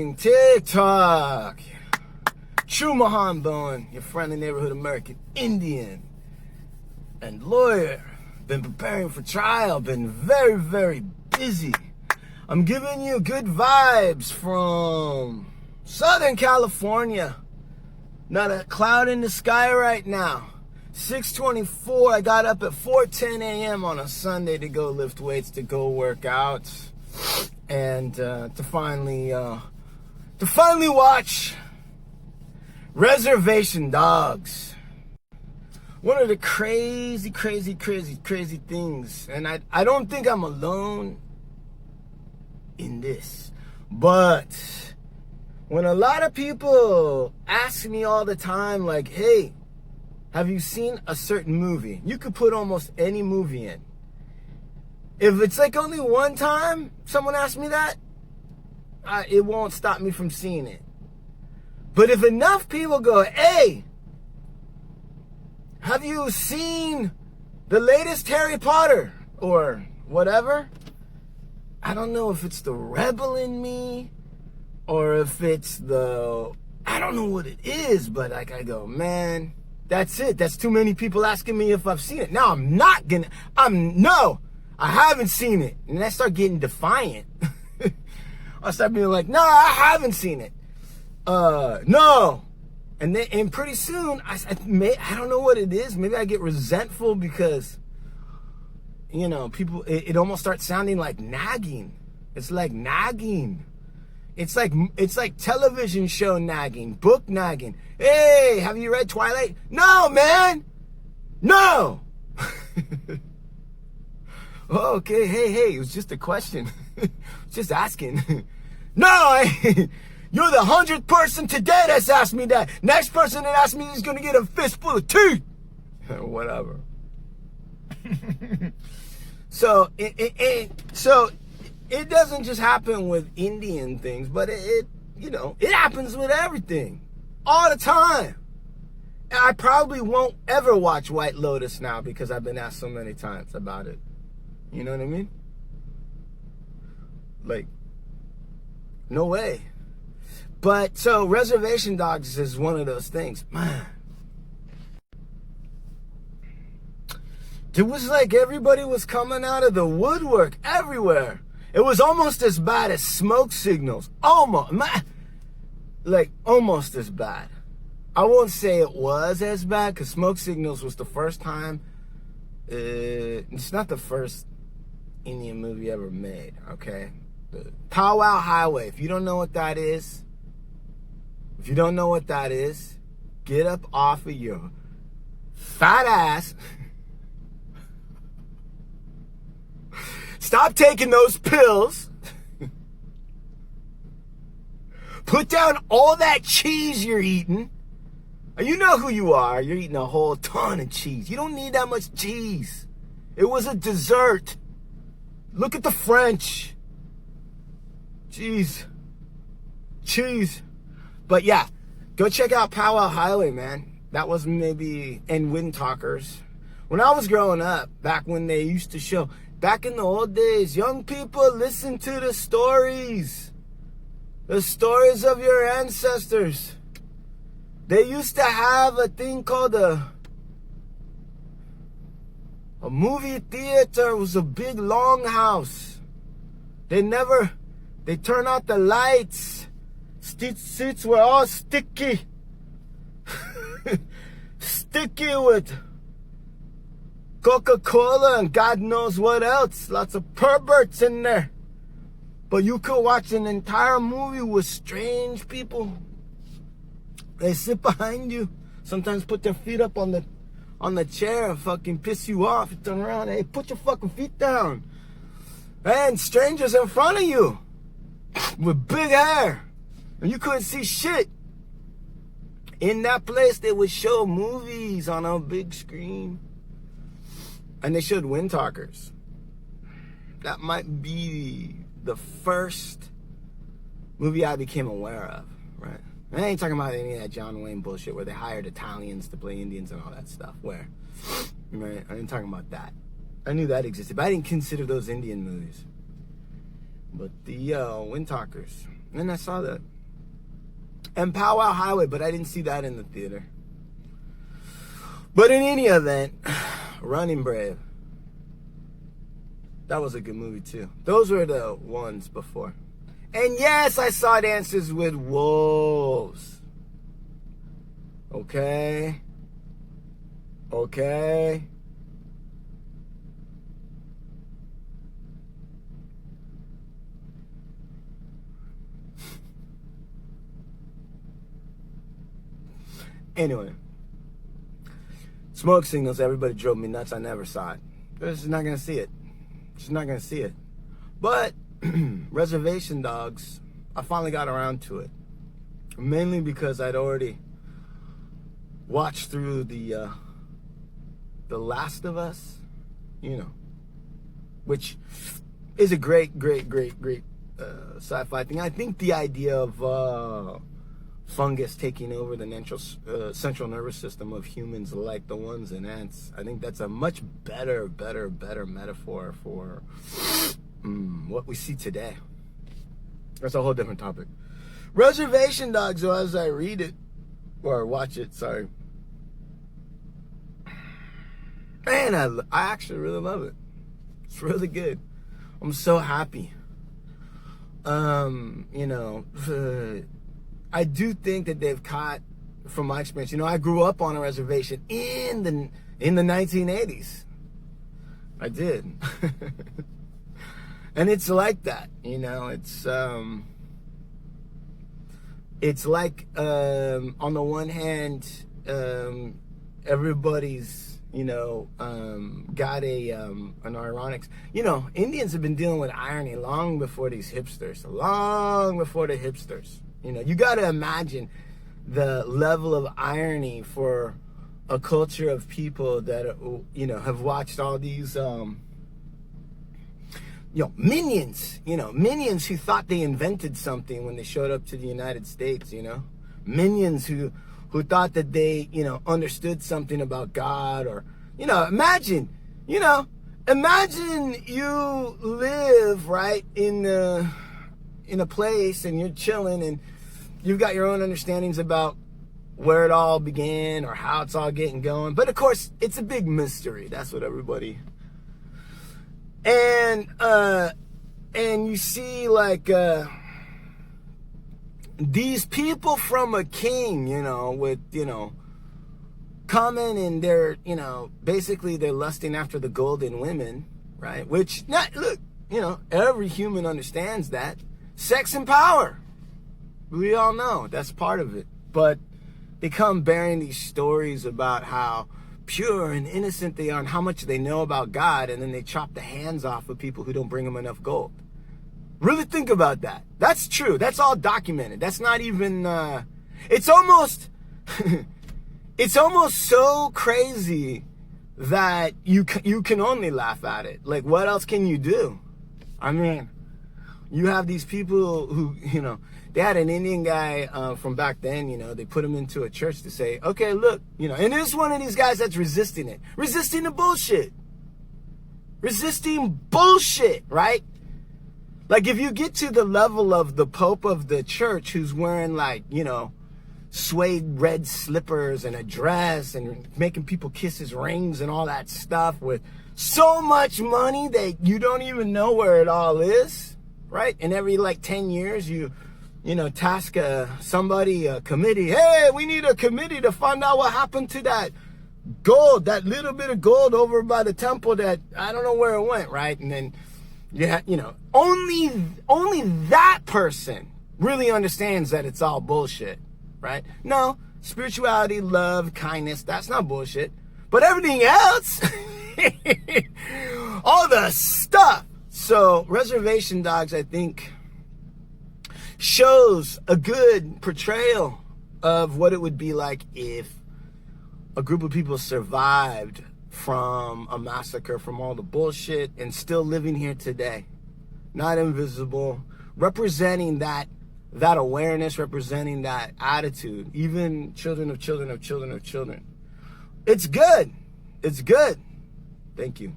watching TikTok. True Mahan Bowen, your friendly neighborhood American Indian and lawyer. Been preparing for trial, been very, very busy. I'm giving you good vibes from Southern California. Not a cloud in the sky right now. 6:24, I got up at 4:10 a.m. on a Sunday to go lift weights, to go work out, and to finally watch Reservation Dogs. One of the crazy things, and I don't think I'm alone in this, but when a lot of people ask me all the time, like, hey, have you seen a certain movie? You could put almost any movie in. If it's like only one time someone asks me that, it won't stop me from seeing it. But if enough people go, hey, have you seen the latest Harry Potter or whatever? I don't know if it's the rebel in me or if it's I don't know what it is, but like I go, man, that's it. That's too many people asking me if I've seen it. Now no, I haven't seen it. And I start getting defiant. I start being like, no, I haven't seen it. No. And pretty soon, I don't know what it is. Maybe I get resentful because, people, it almost starts sounding like nagging. It's like nagging. It's like television show nagging, book nagging. Hey, have you read Twilight? No, man. No. Okay, hey, it was just a question. Just asking. No, you're the 100th person today that's asked me that. Next person that asks me is going to get a fistful of teeth. Whatever. So it doesn't just happen with Indian things, but it happens with everything. All the time. And I probably won't ever watch White Lotus now because I've been asked so many times about it. You know what I mean? Like, no way. But so Reservation Dogs is one of those things. Man. It was like everybody was coming out of the woodwork everywhere. It was almost as bad as Smoke Signals. Almost as bad. I won't say it was as bad because Smoke Signals was the first time. It's not the first Indian movie ever made, okay? The Pow Wow Highway. If you don't know what that is, get up off of your fat ass. Stop taking those pills. Put down all that cheese you're eating. You know who you are. You're eating a whole ton of cheese. You don't need that much cheese. It was a dessert. Look at the French. Cheese. But yeah, go check out Pow Wow Highway, man. That was maybe, and Wind Talkers. When I was growing up, back when they used to show, back in the old days, young people, listen to the stories. The stories of your ancestors. They used to have a thing called a movie theater. It was a big long house. They turn out the lights. Seats were all sticky. Sticky with Coca-Cola and God knows what else. Lots of perverts in there. But you could watch an entire movie with strange people. They sit behind you. Sometimes put their feet up on the chair and fucking piss you off. You turn around, hey, put your fucking feet down. And strangers in front of you with big hair. And you couldn't see shit. In that place, they would show movies on a big screen. And they showed Wind Talkers. That might be the first movie I became aware of, right? I ain't talking about any of that John Wayne bullshit where they hired Italians to play Indians and all that stuff. Right? I ain't talking about that. I knew that existed, but I didn't consider those Indian movies. But the Wind Talkers. And then I saw that and Powwow Highway, but I didn't see that in the theater. But in any event, Running Brave. That was a good movie too. Those were the ones before. And yes, I saw Dances with Wolves. Okay. Okay. Anyway. Smoke Signals, everybody drove me nuts. I never saw it. Just not going to see it. Just not going to see it. But Reservation Dogs, I finally got around to it. Mainly because I'd already watched through the Last of Us, you know, which is a great sci-fi thing. I think the idea of fungus taking over the central nervous system of humans like the ones in ants, I think that's a much better metaphor for what we see today. That's a whole different topic. Reservation Dogs, though, as I read it, or watch it, sorry. Man, I actually really love it. It's really good. I'm so happy. You know, I do think that they've caught, from my experience, you know, I grew up on a reservation in the 1980s. I did. And it's like that, you know, it's like, on the one hand, everybody's, you know, got an ironic, you know, Indians have been dealing with irony long before these hipsters, long before the hipsters. You know, you got to imagine the level of irony for a culture of people that, you know, have watched all these, minions who thought they invented something when they showed up to the United States, you know, minions who thought that they, you know, understood something about God, or, you know, imagine you live right in a place and you're chilling and you've got your own understandings about where it all began or how it's all getting going. But of course, it's a big mystery. That's what everybody. And you see, like, these people from a king, you know, with, you know, coming and they're, you know, basically they're lusting after the golden women, right? Which, look, you know, every human understands that. Sex and power. We all know that's part of it. But they come bearing these stories about how pure and innocent they are and how much they know about God, and then they chop the hands off of people who don't bring them enough gold. Really think about that. That's true. That's all documented. That's not even, it's almost, it's almost so crazy that you can only laugh at it. Like, what else can you do? I mean, you have these people who, you know, they had an Indian guy from back then, you know, they put him into a church to say, okay, look, you know, and there's one of these guys that's resisting it. Resisting the bullshit. Resisting bullshit, right? Like, if you get to the level of the Pope of the church who's wearing, like, you know, suede red slippers and a dress and making people kiss his rings and all that stuff with so much money that you don't even know where it all is, right? And every, like, 10 years, you know, task somebody, a committee. Hey, we need a committee to find out what happened to that gold, that little bit of gold over by the temple that I don't know where it went, right? And then, yeah, you know, only that person really understands that it's all bullshit, right? No, spirituality, love, kindness, that's not bullshit. But everything else, all the stuff. So Reservation Dogs, I think, shows a good portrayal of what it would be like if a group of people survived from a massacre, from all the bullshit, and still living here today. Not invisible, representing that awareness, representing that attitude, even children of children of children of children. It's good. It's good. Thank you.